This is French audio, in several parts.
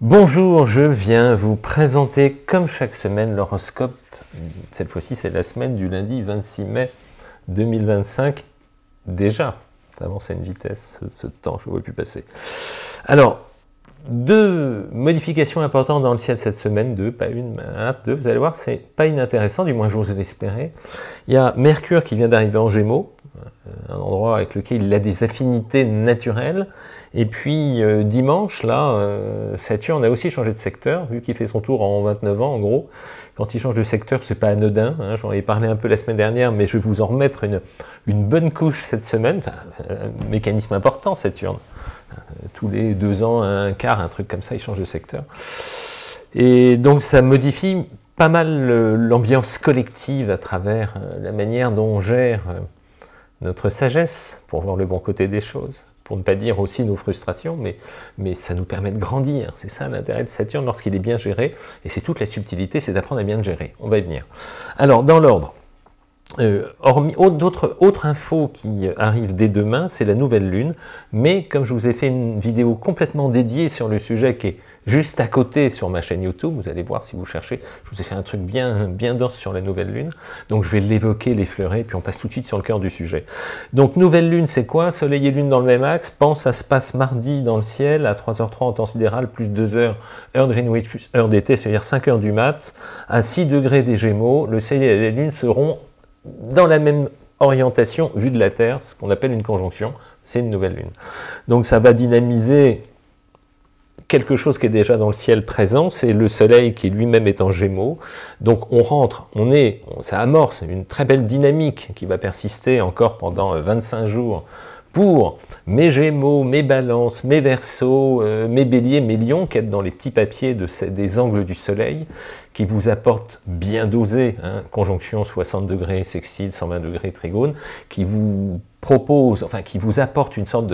Bonjour, je viens vous présenter comme chaque semaine l'horoscope. Cette fois-ci, c'est la semaine du lundi 26 mai 2025. Déjà, ça avance à une vitesse, ce temps, je ne vois plus passer. Alors, deux modifications importantes dans le ciel cette semaine, pas une, mais deux, vous allez voir, c'est pas inintéressant, du moins j'ose l'espérer. Il y a Mercure qui vient d'arriver en Gémeaux, un endroit avec lequel il a des affinités naturelles. Et puis dimanche, là, Saturne a aussi changé de secteur, vu qu'il fait son tour en 29 ans, en gros. Quand il change de secteur, c'est pas anodin, hein, j'en ai parlé un peu la semaine dernière, mais je vais vous en remettre une bonne couche cette semaine. Mécanisme important, Saturne. Tous les 2 ans, un quart, un truc comme ça, il change de secteur. Et donc ça modifie pas mal l'ambiance collective à travers la manière dont on gère notre sagesse, pour voir le bon côté des choses. Pour ne pas dire aussi nos frustrations, mais ça nous permet de grandir. C'est ça l'intérêt de Saturne lorsqu'il est bien géré, et c'est toute la subtilité, c'est d'apprendre à bien le gérer. On va y venir. Alors, dans l'ordre, autre info qui arrive dès demain, c'est la nouvelle lune, mais comme je vous ai fait une vidéo complètement dédiée sur le sujet qui est juste à côté sur ma chaîne YouTube, vous allez voir si vous cherchez, je vous ai fait un truc bien dense sur la nouvelle lune, donc je vais l'évoquer, l'effleurer, puis on passe tout de suite sur le cœur du sujet. Donc nouvelle lune, c'est quoi? Soleil et lune dans le même axe, ça se passe mardi dans le ciel, à 3h03 en temps sidéral, plus 2 heures, heure de Greenwich, plus heure d'été, c'est-à-dire 5h du mat, à 6 degrés des Gémeaux, le soleil et la lune seront dans la même orientation vue de la Terre, ce qu'on appelle une conjonction, c'est une nouvelle lune. Donc ça va dynamiser quelque chose qui est déjà dans le ciel présent, c'est le soleil qui lui-même est en Gémeaux. Donc on rentre, ça amorce une très belle dynamique qui va persister encore pendant 25 jours pour mes Gémeaux, mes Balances, mes Verseaux, mes Béliers, mes Lions, qui êtes dans les petits papiers des angles du soleil, qui vous apportent bien dosé, hein, conjonction 60 degrés, sextile, 120 degrés, trigone, qui vous propose, enfin qui vous apporte une sorte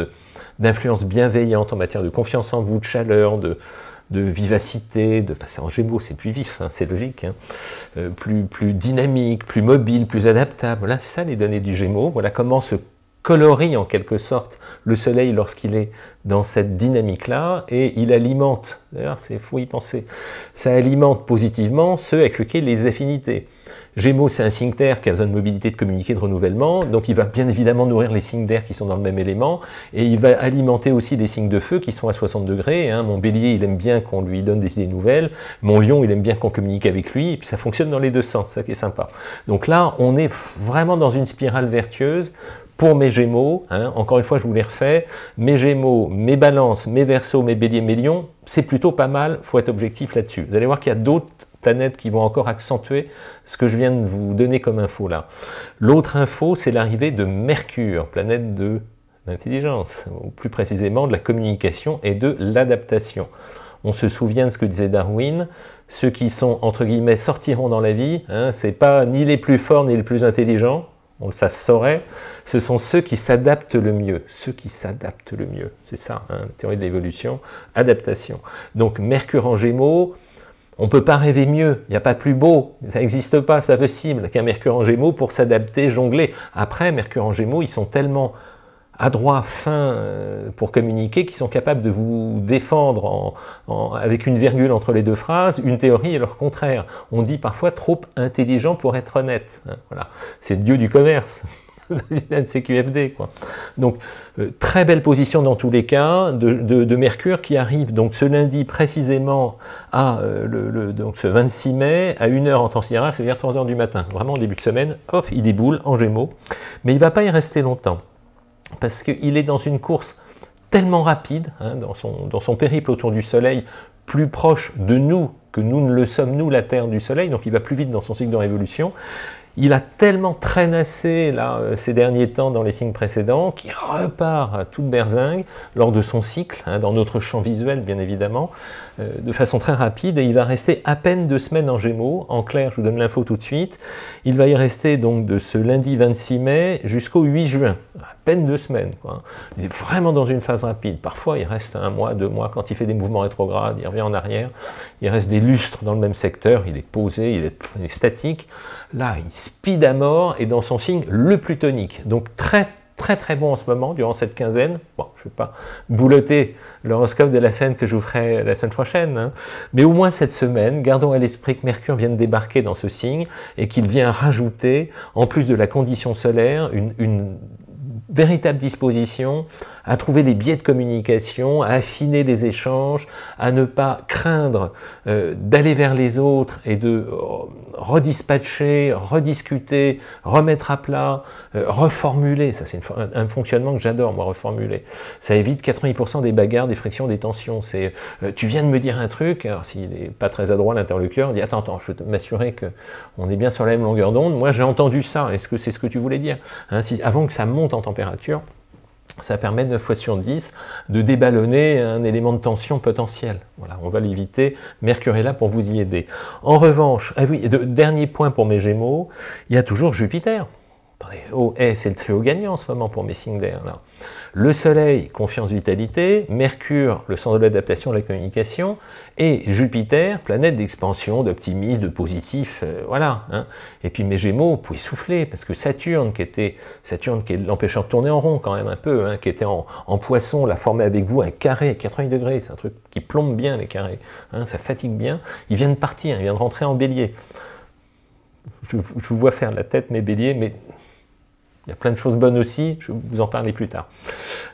d'influence bienveillante en matière de confiance en vous, de chaleur, de vivacité, de passer en Gémeaux, c'est plus vif, hein, c'est logique, hein, plus dynamique, plus mobile, plus adaptable. Voilà, c'est ça les données du Gémeaux. Voilà comment se colorie en quelque sorte le soleil lorsqu'il est dans cette dynamique-là, et il alimente, d'ailleurs c'est fou y penser, ça alimente positivement ceux avec lesquels les affinités. Gémeaux, c'est un signe terre qui a besoin de mobilité, de communiquer, de renouvellement, donc il va bien évidemment nourrir les signes d'air qui sont dans le même élément, et il va alimenter aussi des signes de feu qui sont à 60 degrés, hein. Mon Bélier, il aime bien qu'on lui donne des idées nouvelles, mon Lion, il aime bien qu'on communique avec lui, et puis ça fonctionne dans les deux sens, ça qui est sympa. Donc là, on est vraiment dans une spirale vertueuse. Pour mes Gémeaux, hein, encore une fois je vous les refais, mes Gémeaux, mes Balances, mes Verseaux, mes Béliers, mes Lions, c'est plutôt pas mal, il faut être objectif là-dessus. Vous allez voir qu'il y a d'autres planètes qui vont encore accentuer ce que je viens de vous donner comme info là. L'autre info, c'est l'arrivée de Mercure, planète de l'intelligence, ou plus précisément de la communication et de l'adaptation. On se souvient de ce que disait Darwin, ceux qui sont, entre guillemets, sortiront dans la vie, hein, c'est pas ni les plus forts ni les plus intelligents, ça se saurait, ce sont ceux qui s'adaptent le mieux, c'est ça, hein, la théorie de l'évolution, adaptation. Donc Mercure en Gémeaux, on ne peut pas rêver mieux, il n'y a pas plus beau, ça n'existe pas, c'est pas possible qu'un Mercure en Gémeaux pour s'adapter, jongler. Après, Mercure en Gémeaux, ils sont tellement adroits, fins pour communiquer, qu'ils sont capables de vous défendre avec une virgule entre les deux phrases, une théorie et leur contraire. On dit parfois trop intelligent pour être honnête. Hein, voilà. C'est le dieu du commerce, de CQFD, quoi. Donc, très belle position dans tous les cas de Mercure qui arrive donc ce lundi précisément à donc ce 26 mai à 1h en temps sidéral, c'est-à-dire 3h du matin. Vraiment au début de semaine, hop, il déboule en Gémeaux. Mais il ne va pas y rester longtemps, parce qu'il est dans une course tellement rapide, hein, dans son périple autour du Soleil, plus proche de nous que nous ne le sommes, nous, la Terre du Soleil, donc il va plus vite dans son cycle de révolution. Il a tellement traînassé là, ces derniers temps dans les signes précédents qu'il repart à toute berzingue lors de son cycle, hein, dans notre champ visuel bien évidemment, de façon très rapide, et il va rester à peine 2 semaines en Gémeaux. En clair, je vous donne l'info tout de suite, il va y rester donc de ce lundi 26 mai jusqu'au 8 juin, à peine 2 semaines, quoi. Il est vraiment dans une phase rapide, parfois il reste 1 mois, 2 mois, quand il fait des mouvements rétrogrades, il revient en arrière, il reste des lustres dans le même secteur, il est posé, il est statique. Là, il speed à mort et dans son signe le plus tonique. Donc très très très bon en ce moment, durant cette quinzaine. Bon, je ne vais pas boulotter l'horoscope de la semaine que je vous ferai la semaine prochaine, hein. Mais au moins cette semaine, gardons à l'esprit que Mercure vient de débarquer dans ce signe et qu'il vient rajouter, en plus de la condition solaire, une véritable disposition à trouver les biais de communication, à affiner les échanges, à ne pas craindre d'aller vers les autres et de redispatcher, rediscuter, remettre à plat, reformuler. Ça, c'est un fonctionnement que j'adore, moi, reformuler. Ça évite 90% des bagarres, des frictions, des tensions. C'est tu viens de me dire un truc, alors s'il n'est pas très adroit, l'interlocuteur, il dit attends, je veux m'assurer qu'on est bien sur la même longueur d'onde. Moi, j'ai entendu ça. Est-ce que c'est ce que tu voulais dire, hein, avant que ça monte en température, ça permet 9 fois sur 10 de déballonner un élément de tension potentiel. Voilà, on va l'éviter. Mercure est là pour vous y aider. En revanche, ah oui, dernier point pour mes Gémeaux, il y a toujours Jupiter. Attendez, oh, c'est le trio gagnant en ce moment pour mes signes d'air, là. Le Soleil, confiance, vitalité, Mercure, le centre de l'adaptation, de la communication, et Jupiter, planète d'expansion, d'optimisme, de positif, voilà. Hein. Et puis mes Gémeaux, vous pouvez souffler, parce que Saturne, qui l'empêchant de tourner en rond quand même un peu, hein, qui était en Poisson, l'a formé avec vous un carré à 80 degrés, c'est un truc qui plombe bien les carrés, hein, ça fatigue bien, il vient de partir, il vient de rentrer en Bélier. Je vous vois faire la tête, mes Béliers, mais il y a plein de choses bonnes aussi, je vais vous en parler plus tard.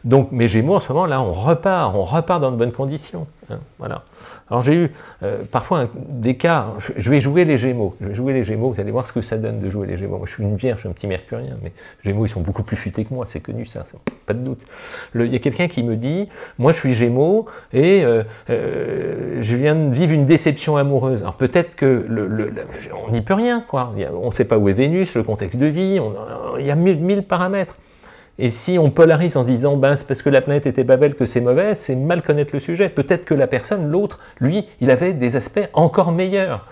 Donc mes Gémeaux, en ce moment, là, on repart dans de bonnes conditions. Hein, voilà. Alors j'ai eu parfois des cas, je vais jouer les Gémeaux, vous allez voir ce que ça donne de jouer les Gémeaux. Moi je suis une Vierge, je suis un petit Mercurien, mais les Gémeaux ils sont beaucoup plus futés que moi, c'est connu ça, pas de doute. Il y a quelqu'un qui me dit, moi je suis Gémeaux et je viens de vivre une déception amoureuse. Alors peut-être que on n'y peut rien, quoi. On ne sait pas où est Vénus, le contexte de vie, il y a mille paramètres. Et si on polarise en se disant ben, c'est parce que la planète était pas belle que c'est mauvais, c'est mal connaître le sujet. Peut-être que la personne, l'autre, lui, il avait des aspects encore meilleurs.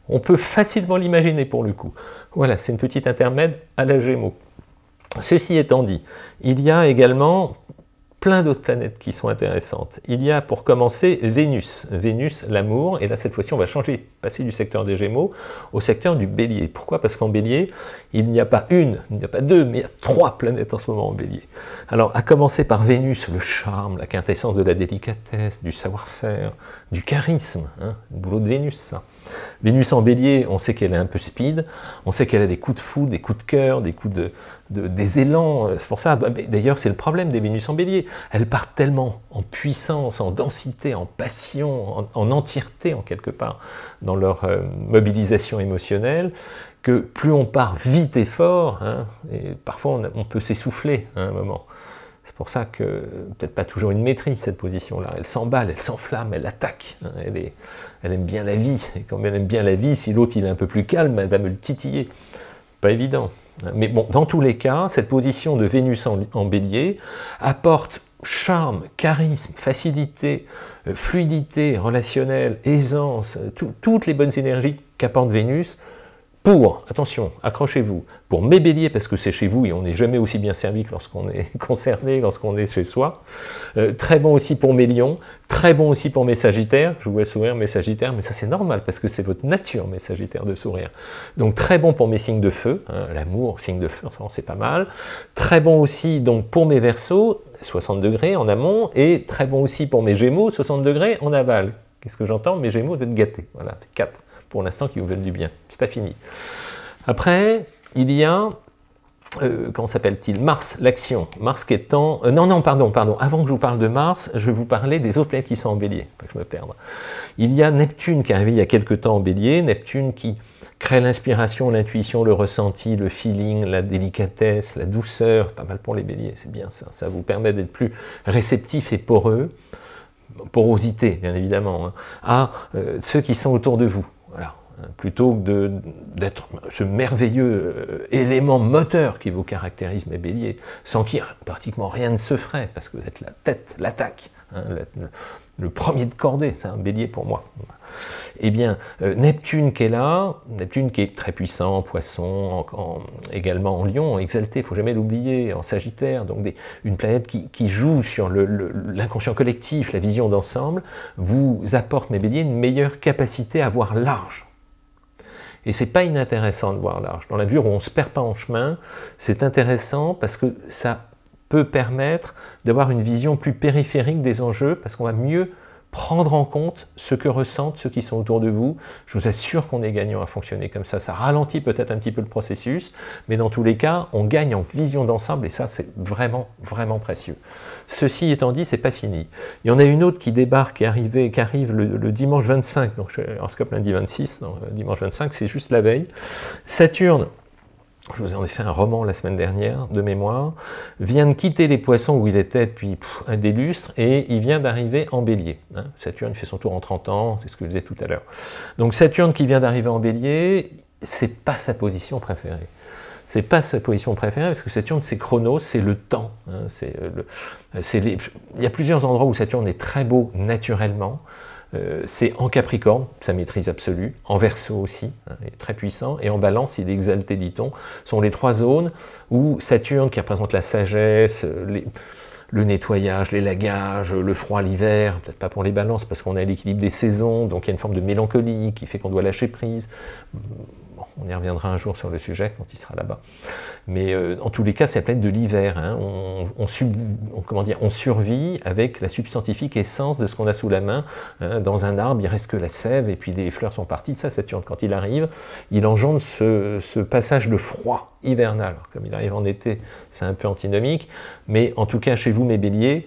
On peut facilement l'imaginer pour le coup. Voilà, c'est une petite intermède à la Gémeaux. Ceci étant dit, il y a également plein d'autres planètes qui sont intéressantes. Il y a pour commencer Vénus. Vénus, l'amour, et là cette fois-ci on va changer, passer du secteur des Gémeaux au secteur du Bélier. Pourquoi? Parce qu'en Bélier, il n'y a pas une, il n'y a pas deux, mais il y a 3 planètes en ce moment en Bélier. Alors à commencer par Vénus, le charme, la quintessence de la délicatesse, du savoir-faire, du charisme, hein, le boulot de Vénus ça. Vénus en Bélier, on sait qu'elle est un peu speed, on sait qu'elle a des coups de foudre, des coups de cœur, des coups des élans, c'est pour ça, d'ailleurs c'est le problème des Vénus en Bélier, elles partent tellement en puissance, en densité, en passion, en entièreté en quelque part, dans leur mobilisation émotionnelle, que plus on part vite et fort, hein, et parfois on peut s'essouffler à un moment. C'est pour ça que, peut-être pas toujours une maîtrise cette position-là, elle s'emballe, elle s'enflamme, elle attaque, hein, elle aime bien la vie, et comme elle aime bien la vie, si l'autre il est un peu plus calme, elle va me le titiller. Pas évident. Mais bon, dans tous les cas, cette position de Vénus en Bélier apporte charme, charisme, facilité, fluidité relationnelle, aisance, toutes les bonnes énergies qu'apporte Vénus pour, attention, accrochez-vous, pour mes Béliers, parce que c'est chez vous et on n'est jamais aussi bien servi que lorsqu'on est concerné, lorsqu'on est chez soi. Très bon aussi pour mes Lions, très bon aussi pour mes Sagittaires. Je vous vois sourire, mes Sagittaires, mais ça c'est normal parce que c'est votre nature, mes Sagittaires, de sourire. Donc très bon pour mes signes de feu, hein, l'amour, signe de feu, c'est pas mal. Très bon aussi donc pour mes Verseaux, 60 degrés en amont, et très bon aussi pour mes Gémeaux, 60 degrés en aval. Qu'est-ce que j'entends? Mes Gémeaux, vous êtes gâtés. Voilà, 4 pour l'instant qui vous veulent du bien. C'est pas fini. Après, il y a, comment s'appelle-t-il? Mars, l'action. Mars qui est en... pardon. Avant que je vous parle de Mars, je vais vous parler des autres planètes qui sont en Bélier, pas que je me perde. Il y a Neptune qui est arrivé il y a quelques temps en Bélier, Neptune qui crée l'inspiration, l'intuition, le ressenti, le feeling, la délicatesse, la douceur, pas mal pour les Béliers, c'est bien ça. Ça vous permet d'être plus réceptif et poreux, porosité bien évidemment, hein, à ceux qui sont autour de vous. Voilà. Plutôt que d'être ce merveilleux élément moteur qui vous caractérise, mes Béliers, sans qui pratiquement rien ne se ferait, parce que vous êtes la tête, l'attaque, hein, le premier de cordée, c'est un Bélier pour moi. Eh bien, Neptune qui est là, Neptune qui est très puissant en Poisson, également en Lion, en Exalté, il ne faut jamais l'oublier, en Sagittaire, donc une planète qui joue sur l'inconscient collectif, la vision d'ensemble, vous apporte, mes Béliers, une meilleure capacité à voir large. Et c'est pas inintéressant de voir large. Dans la mesure où on ne se perd pas en chemin, c'est intéressant parce que ça peut permettre d'avoir une vision plus périphérique des enjeux, parce qu'on va mieux prendre en compte ce que ressentent ceux qui sont autour de vous. Je vous assure qu'on est gagnant à fonctionner comme ça. Ça ralentit peut-être un petit peu le processus, mais dans tous les cas, on gagne en vision d'ensemble, et ça, c'est vraiment, vraiment précieux. Ceci étant dit, c'est pas fini. Il y en a une autre qui débarque, qui arrive le dimanche 25, donc en scope lundi 26, non, dimanche 25, c'est juste la veille. Saturne, je vous en ai fait un roman la semaine dernière, de mémoire, vient de quitter les poissons où il était depuis un des lustres, et il vient d'arriver en bélier. Hein. Saturne il fait son tour en 30 ans, c'est ce que je disais tout à l'heure. Donc Saturne qui vient d'arriver en bélier, c'est pas sa position préférée. C'est pas sa position préférée, parce que Saturne, c'est Chronos, c'est le temps. Hein, il y a plusieurs endroits où Saturne est très beau naturellement. C'est en Capricorne, sa maîtrise absolue, en Verseau aussi, hein, il est très puissant, et en Balance, il est exalté, dit-on, sont les trois zones où Saturne, qui représente la sagesse, le nettoyage, l'élagage, le froid l'hiver, peut-être pas pour les balances, parce qu'on a l'équilibre des saisons, donc il y a une forme de mélancolie qui fait qu'on doit lâcher prise. Bon, on y reviendra un jour sur le sujet quand il sera là-bas. Mais en tous les cas, c'est la planète de l'hiver. Hein. On survit avec la substantifique essence de ce qu'on a sous la main. Hein. Dans un arbre, il reste que la sève, et puis les fleurs sont parties. Ça, Saturne, quand il arrive, il engendre ce passage de froid hivernal. Alors, comme il arrive en été, c'est un peu antinomique, mais en tout cas, chez vous, mes béliers,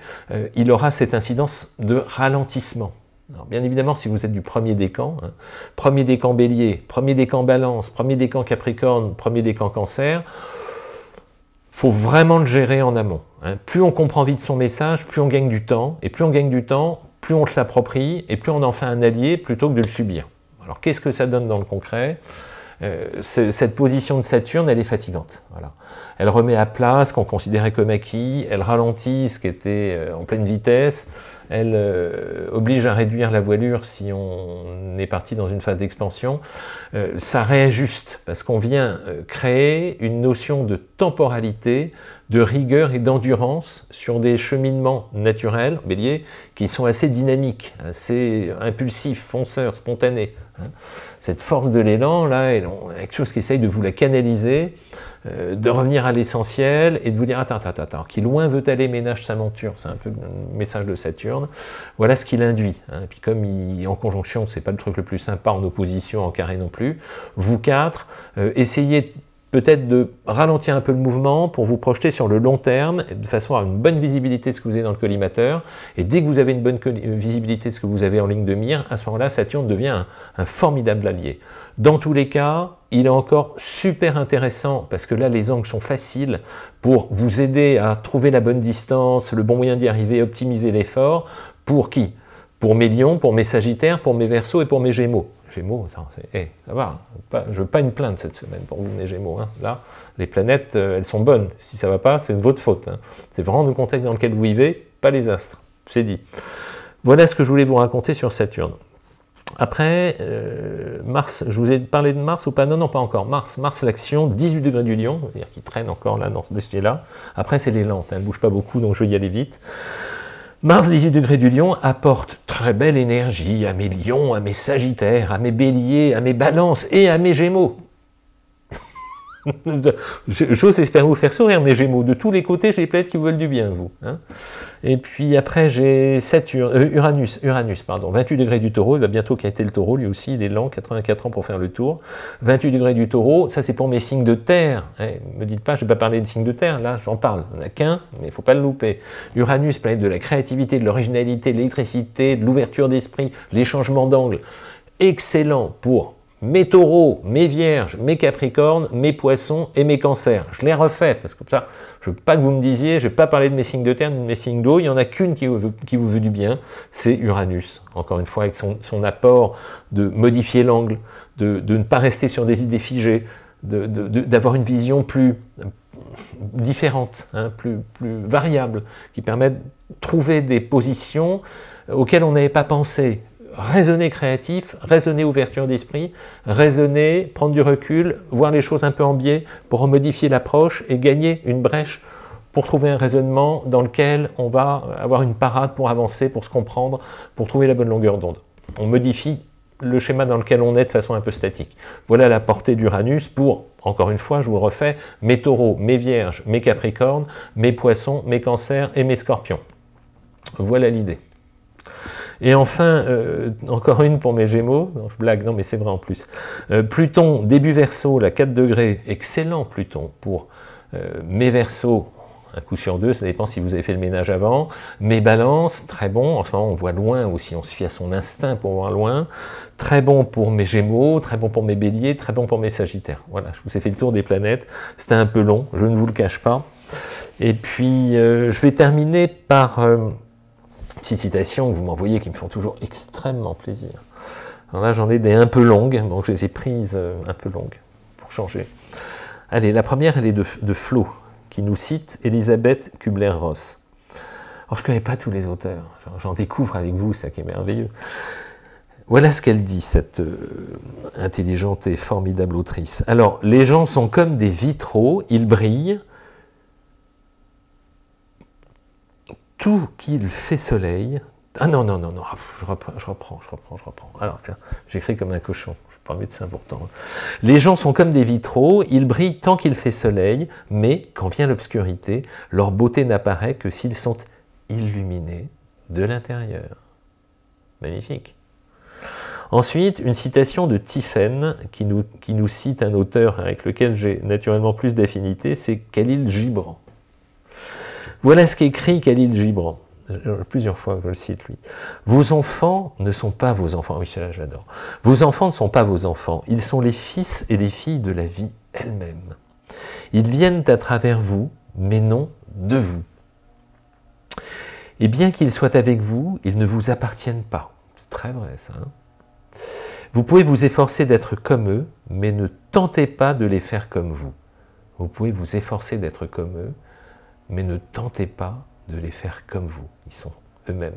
il aura cette incidence de ralentissement. Alors, bien évidemment, si vous êtes du premier décan, hein, premier décan bélier, premier décan balance, premier décan capricorne, premier décan cancer, il faut vraiment le gérer en amont. Hein. Plus on comprend vite son message, plus on gagne du temps, et plus on gagne du temps, plus on se l'approprie, et plus on en fait un allié plutôt que de le subir. Alors qu'est-ce que ça donne dans le concret ? Cette position de Saturne, elle est fatigante. Voilà. Elle remet à plat ce qu'on considérait comme acquis, elle ralentit ce qui était en pleine vitesse, elle oblige à réduire la voilure si on est parti dans une phase d'expansion. Ça réajuste, parce qu'on vient créer une notion de temporalité, de rigueur et d'endurance sur des cheminements naturels, bélier, qui sont assez dynamiques, assez impulsifs, fonceurs, spontanés. Cette force de l'élan, là, est quelque chose qui essaye de vous la canaliser, de revenir à l'essentiel et de vous dire attends, qui loin veut aller ménage sa monture, c'est un peu le message de Saturne. Voilà ce qu'il induit. Hein. Et puis comme il est en conjonction, c'est pas le truc le plus sympa, en opposition, en carré non plus. Vous quatre, essayez peut-être de ralentir un peu le mouvement pour vous projeter sur le long terme, de façon à avoir une bonne visibilité de ce que vous avez dans le collimateur. Et dès que vous avez une bonne visibilité de ce que vous avez en ligne de mire, à ce moment-là, Saturne devient un formidable allié. Dans tous les cas, il est encore super intéressant, parce que là, les angles sont faciles pour vous aider à trouver la bonne distance, le bon moyen d'y arriver, optimiser l'effort. Pour qui? Pour mes lions, pour mes sagittaires, pour mes verseaux et pour mes gémeaux. Gémeaux, ça va, je ne veux pas une plainte cette semaine pour vous, mes Gémeaux. Hein. Là, les planètes, elles sont bonnes. Si ça ne va pas, c'est de votre faute. Hein. C'est vraiment le contexte dans lequel vous vivez, pas les astres. C'est dit. Voilà ce que je voulais vous raconter sur Saturne. Après, Mars, je vous ai parlé de Mars ou pas? Non, pas encore. Mars l'action, 18 degrés du Lion, c'est-à-dire qu'il traîne encore là dans ce dossier-là. Après, c'est les lentes, elle ne bouge pas beaucoup, donc je vais y aller vite. Mars 18 degrés du Lion apporte très belle énergie à mes lions, à mes sagittaires, à mes béliers, à mes balances et à mes gémeaux. J'ose espérer vous faire sourire, mes gémeaux. De tous les côtés, j'ai les planètes qui vous veulent du bien, vous. Hein. Et puis après, j'ai Uranus, 28 degrés du Taureau. Il va bientôt quitter le Taureau, lui aussi. Il est lent, 84 ans pour faire le tour. 28 degrés du Taureau, ça c'est pour mes signes de terre. Ne me dites pas, je ne vais pas parler de signes de terre. Là, j'en parle. Il n'y en a qu'un, mais il ne faut pas le louper. Uranus, planète de la créativité, de l'originalité, de l'électricité, de l'ouverture d'esprit, les changements d'angle. Excellent pour mes taureaux, mes vierges, mes capricornes, mes poissons et mes cancers. Je les refais, parce que ça, je ne veux pas que vous me disiez, je ne vais pas parler de mes signes de terre, de mes signes d'eau, il n'y en a qu'une qui vous veut du bien, c'est Uranus. Encore une fois, avec son apport de modifier l'angle, de ne pas rester sur des idées figées, d'avoir une vision plus différente, hein, plus variable, qui permet de trouver des positions auxquelles on n'avait pas pensé. Raisonner créatif, raisonner ouverture d'esprit, raisonner, prendre du recul, voir les choses un peu en biais pour modifier l'approche et gagner une brèche pour trouver un raisonnement dans lequel on va avoir une parade pour avancer, pour se comprendre, pour trouver la bonne longueur d'onde. On modifie le schéma dans lequel on est de façon un peu statique. Voilà la portée d'Uranus pour, encore une fois, je vous le refais, mes taureaux, mes vierges, mes capricornes, mes poissons, mes cancers et mes scorpions. Voilà l'idée. Et enfin, encore une pour mes gémeaux, non, je blague, non mais c'est vrai en plus. Pluton, début Verseau, la 4 degrés, excellent Pluton pour mes Verseaux, un coup sur deux, ça dépend si vous avez fait le ménage avant. Mes Balances, très bon, en ce moment on voit loin aussi, on se fie à son instinct pour voir loin. Très bon pour mes Gémeaux, très bon pour mes Béliers, très bon pour mes Sagittaires. Voilà, je vous ai fait le tour des planètes, c'était un peu long, je ne vous le cache pas. Et puis, je vais terminer par une petite citation que vous m'envoyez qui me font toujours extrêmement plaisir. Alors là, j'en ai des un peu longues, donc je les ai prises un peu longues pour changer. Allez, la première, elle est de Flo, qui nous cite Elisabeth Kubler-Ross. Alors, je ne connais pas tous les auteurs, j'en découvre avec vous, ça qui est merveilleux. Voilà ce qu'elle dit, cette intelligente et formidable autrice. Alors, les gens sont comme des vitraux, ils brillent. Tout qu'il fait soleil... Ah non, non, non, non, je reprends. Alors, tiens, j'écris comme un cochon, je ne suis pas médecin pourtant. Les gens sont comme des vitraux, ils brillent tant qu'il fait soleil, mais quand vient l'obscurité, leur beauté n'apparaît que s'ils sont illuminés de l'intérieur. Magnifique. Ensuite, une citation de Tiphaine qui nous cite un auteur avec lequel j'ai naturellement plus d'affinité, c'est Khalil Gibran. Voilà ce qu'écrit Khalil Gibran. Plusieurs fois que je le cite, lui. Vos enfants ne sont pas vos enfants. Oui, ça, j'adore. Vos enfants ne sont pas vos enfants. Ils sont les fils et les filles de la vie elle-même. Ils viennent à travers vous, mais non de vous. Et bien qu'ils soient avec vous, ils ne vous appartiennent pas. C'est très vrai, ça. Hein? Vous pouvez vous efforcer d'être comme eux, mais ne tentez pas de les faire comme vous. Vous pouvez vous efforcer d'être comme eux, mais ne tentez pas de les faire comme vous. Ils sont eux-mêmes.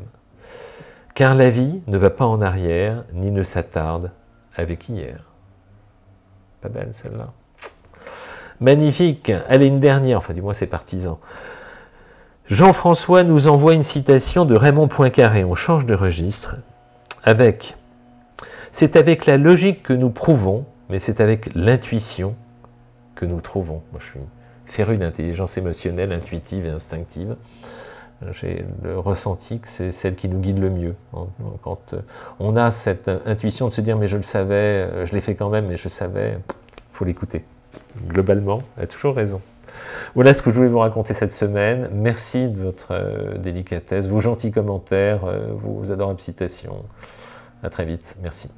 Car la vie ne va pas en arrière, ni ne s'attarde avec hier. Pas belle celle-là. Magnifique. Allez, une dernière, enfin du moins c'est partisan. Jean-François nous envoie une citation de Raymond Poincaré. On change de registre. C'est avec la logique que nous prouvons, mais c'est avec l'intuition que nous trouvons. Moi, je suis féru d'intelligence émotionnelle, intuitive et instinctive. J'ai le ressenti que c'est celle qui nous guide le mieux. Quand on a cette intuition de se dire « mais je le savais, je l'ai fait quand même, mais je savais », il faut l'écouter. Globalement, elle a toujours raison. Voilà ce que je voulais vous raconter cette semaine. Merci de votre délicatesse, vos gentils commentaires, vos adorables citations. À très vite. Merci.